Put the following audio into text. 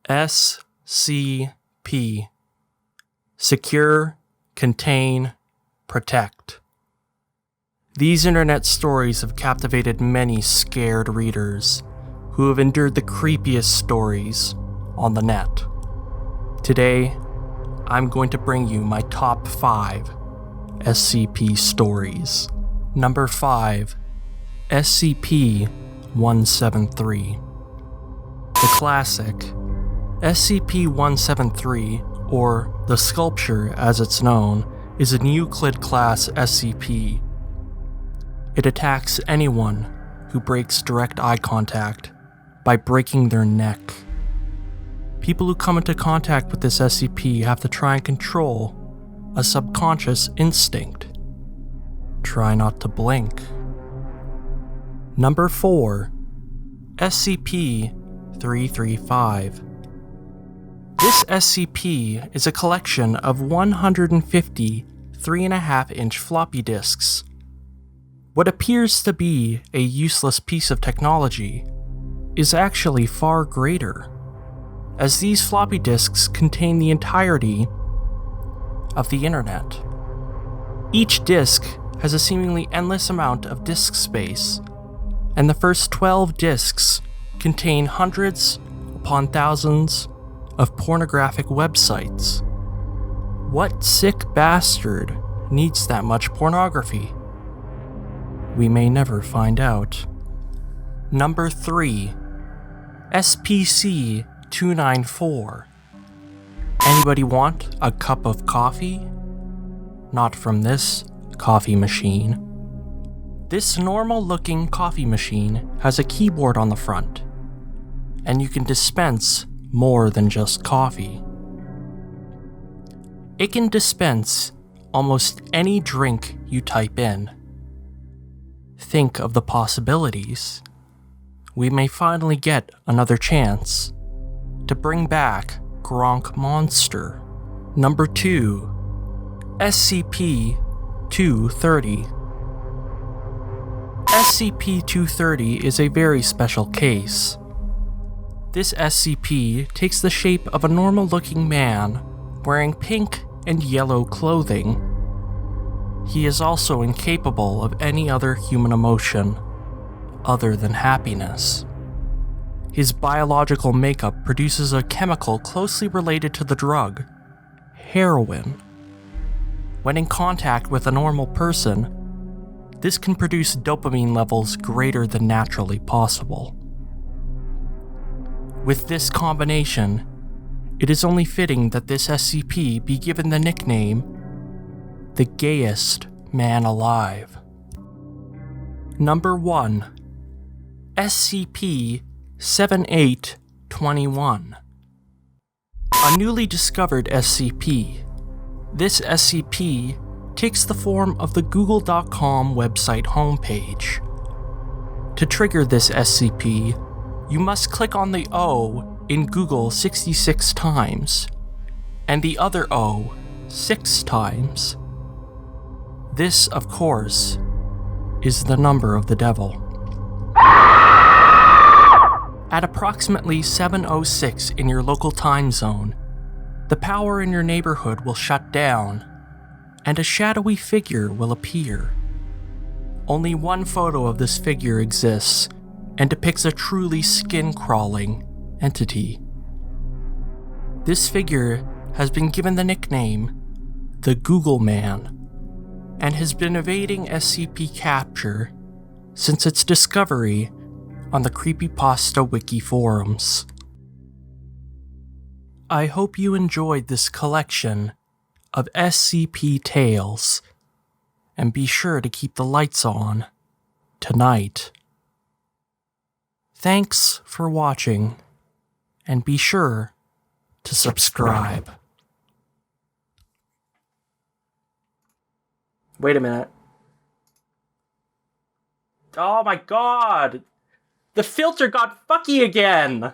SCP. Secure, Contain, Protect. These internet stories have captivated many scared readers who have endured the creepiest stories on the net. Today, I'm going to bring you my top 5 SCP stories. Number 5. SCP-173. The classic SCP-173, or the Sculpture as it's known, is a Euclid class SCP. It attacks anyone who breaks direct eye contact by breaking their neck. People who come into contact with this SCP have to try and control a subconscious instinct. Try not to blink. Number 4. SCP-335. This SCP is a collection of 150 3.5-inch floppy disks. What appears to be a useless piece of technology is actually far greater, as these floppy disks contain the entirety of the internet. Each disk has a seemingly endless amount of disk space, and the first 12 disks contain hundreds upon thousands of pornographic websites. What sick bastard needs that much pornography? We may never find out. Number 3. SPC-294. Anybody want a cup of coffee? Not from this coffee machine. This normal-looking coffee machine has a keyboard on the front, and you can dispense more than just coffee. It can dispense almost any drink you type in. Think of the possibilities. We may finally get another chance to bring back Gronk Monster. Number 2. SCP-230. SCP-230 is a very special case. This SCP takes the shape of a normal-looking man wearing pink and yellow clothing. He is also incapable of any other human emotion other than happiness. His biological makeup produces a chemical closely related to the drug, heroin. When in contact with a normal person, this can produce dopamine levels greater than naturally possible. With this combination, it is only fitting that this SCP be given the nickname the gayest man alive. Number 1. SCP-7821. A newly discovered SCP. This SCP takes the form of the Google.com website homepage. To trigger this SCP, you must click on the O in Google 66 times, and the other O 6 times. This, of course, is the number of the devil. At approximately 7:06 in your local time zone, the power in your neighborhood will shut down, and a shadowy figure will appear. Only one photo of this figure exists and depicts a truly skin-crawling entity. This figure has been given the nickname the Google Man, and has been evading SCP capture since its discovery on the Creepypasta wiki forums. I hope you enjoyed this collection of SCP tales, and be sure to keep the lights on tonight. Thanks for watching, and be sure to subscribe. Wait a minute. Oh my god! The filter got fucky again!